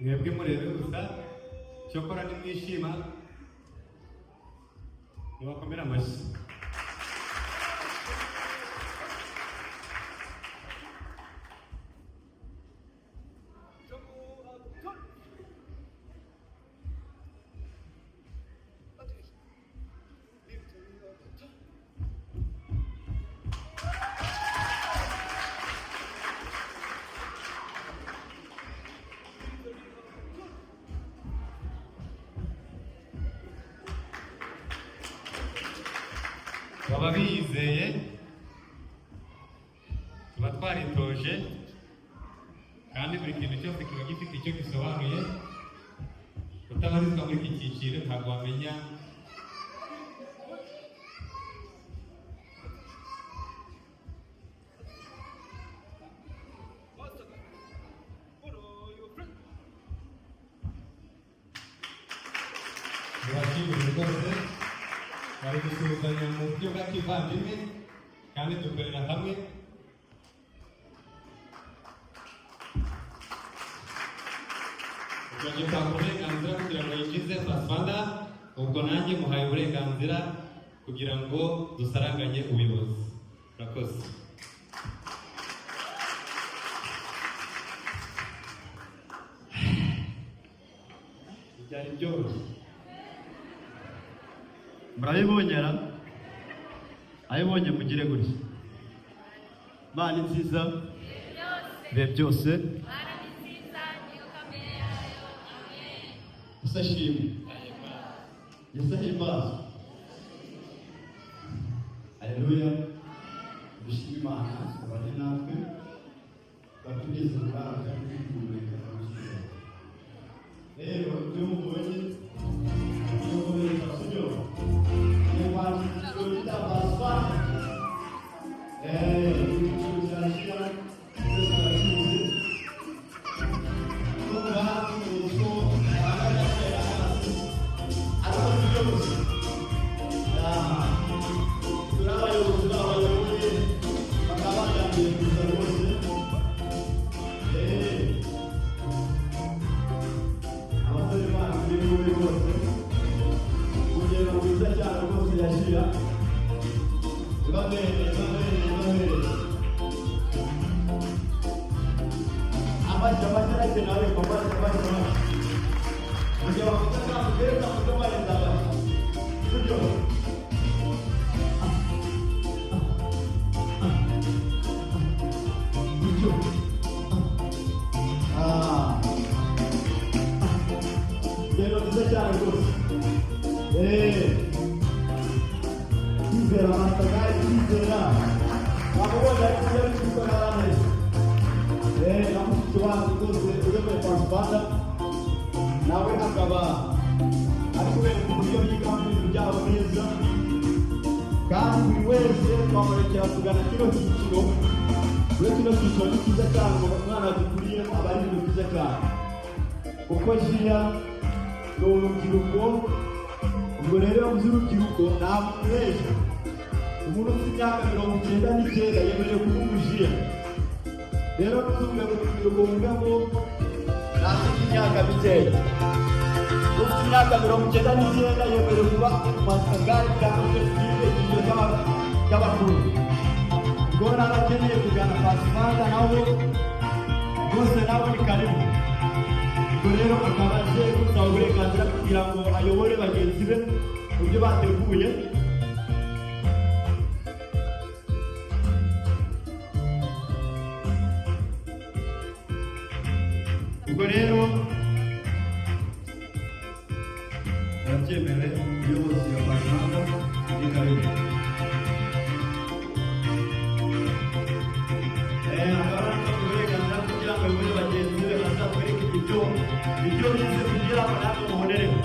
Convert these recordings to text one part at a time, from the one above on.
mwebwe murebe gusa cyokora nimwishima nibakomera amashyi. baba bizeye tuba twaritoje kandi buri kintu cyose kiba gifite icyo gisobanuye. Utabarizwa muri iki cyiciro ntabwo wamenya rwose bari gusuhuzanya mu buryo bwa kivandimwe kandi dukorera hamwe. Ugomba uburenganzira kugira ngo yinjize pasifanda, ubwo nanjye muhaye uburenganzira kugira ngo dusaranganye ubuyobozi. Murakoze. Byari byoroshye. Murabibonyera ayibonye mugire gutya. Mana nziza be byose usashimwe yesahimbaza. Haleluya. Dushime Imana abane natwe batugeze kuranga kwihumeka n'ubuzima. Rero byo mubonye nawe akaba ari kubera uburyo yiga mu bintu byabo neza, kandi buri wese twamurekera kugana kino cyiciro. Kuri kino cyiciro ni cyiza cyane ngo umwana dukuriye aba ari ibintu byiza cyane, kuko jiya ni urubyiruko. Ubwo rero uzi urubyiruko ntabwo urebye umuntu ufite imyaka 99 yemerewe kuba umujiya. Rero ntuzumve ngo urubyiruko wumve ngo nafite imyaka mikeya. Ufite imyaka 99 yemerewe kuba umusangari cyangwa se ufite igihe cy'abakuru. Ubwo nawe akeneye kugana pasifanda nawe rwose nawe ni karibu. Ubwo rero akaba aje gusaba uburenganzira kugira ngo ayobore bagenzi be mu byo bateguye. Ubwo rero arabyemere umuyobozi wa pasifanda ni karibu. Ibyo bize kugira ngo natwe mubonereho.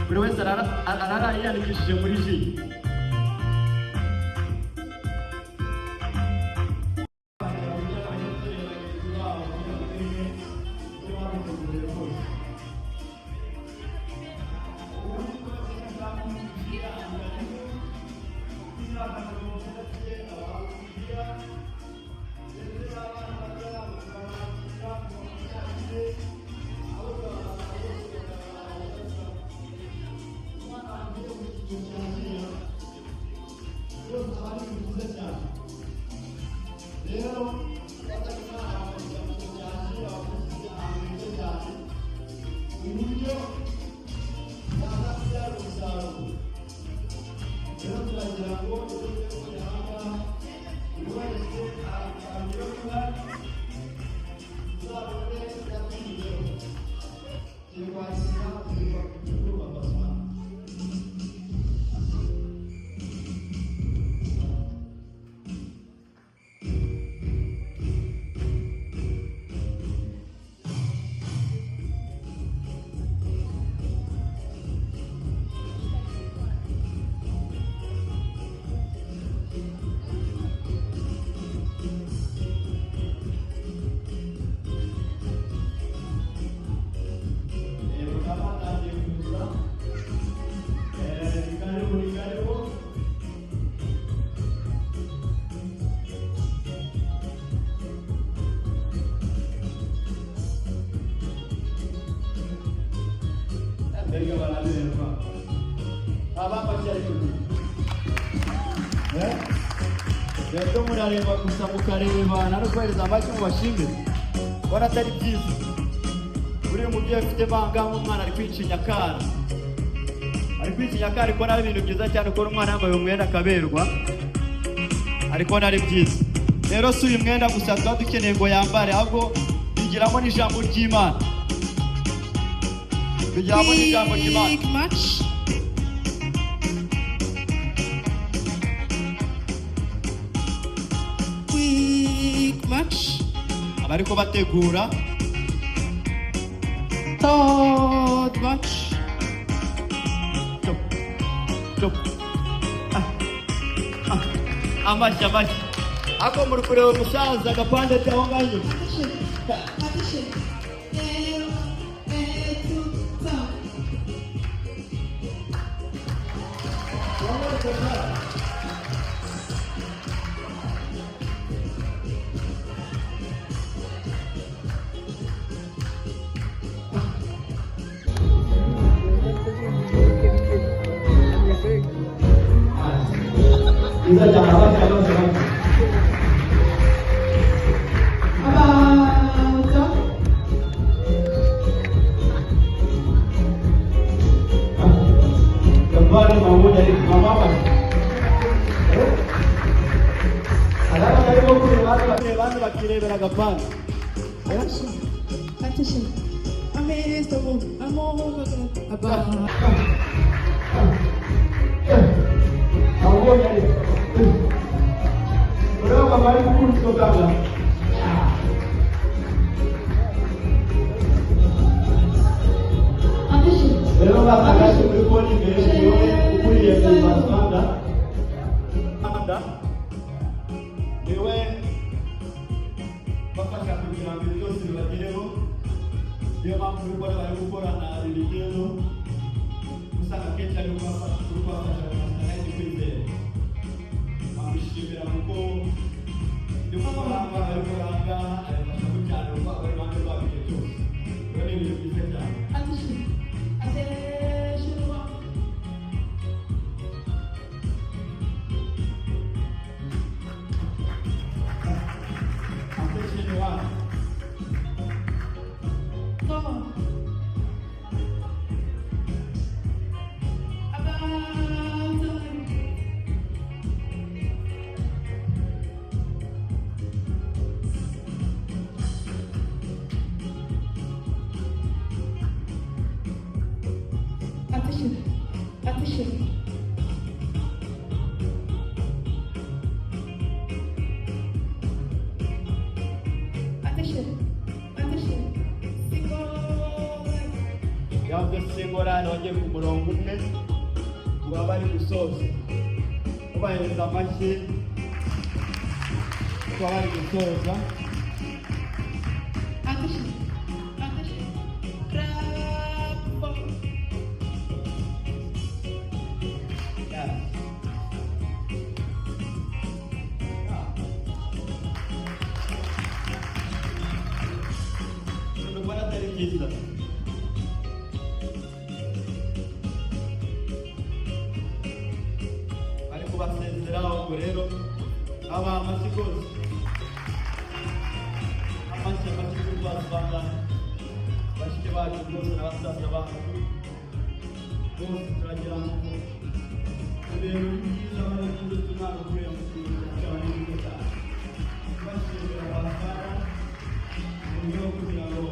buri wese arara yiyandikishije muri ji. Rero murareba gusa mukareba narukohereza amajwi mu bashimire bona atari byiza. Buriya umubyeyi ufite bangamu umwana ari kwicinya akana, ariko ari ibintu byiza cyane ko umwana yambaye umwenda akaberwa, ariko ari byiza. Rero si uyu mwenda gusa tuba dukeneye ngo yambare, ahubwo bigiramo n'ijambo ry'Imana, bigiramo n'ijambo ry'Imana. Abariko bategura Todd Match. Amashyi ako muri kureba umusaza agapande cyangwa ngayo. Bisa jangan apa jangan. Kembali mau dari mama apa? Ada apa dari mau kuliah bakirebera agapande. Attention. Amazed amor aba. Kamu jadi. Berapa kali pun saudara? Berapa kali pun ukuli ya di Anda. Dewe bapak kami bilang itu sudah kira dia mampu pada ukuran dari dia tu. Usaha kerja lupa cyane bagiye ku murongo umwe tuba bari gusoza ubahereza amashyi tuba bari gusoza. Bari kubasezeraho ubwo rero aba amashyi rwose amashyi y'urwasanga bashike bacu rwose n'abasaza bacu bose turagira ngo ibintu byiza bari kudutu ntabwo kuriya mu kintu cyane n'ibyo cyane bashimira abafana mu buryo bwo kugira ngo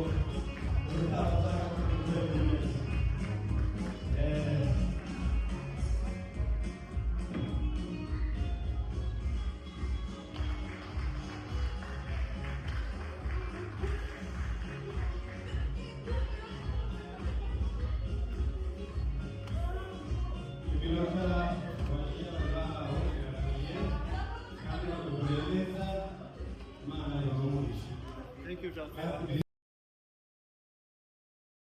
Thank you, John.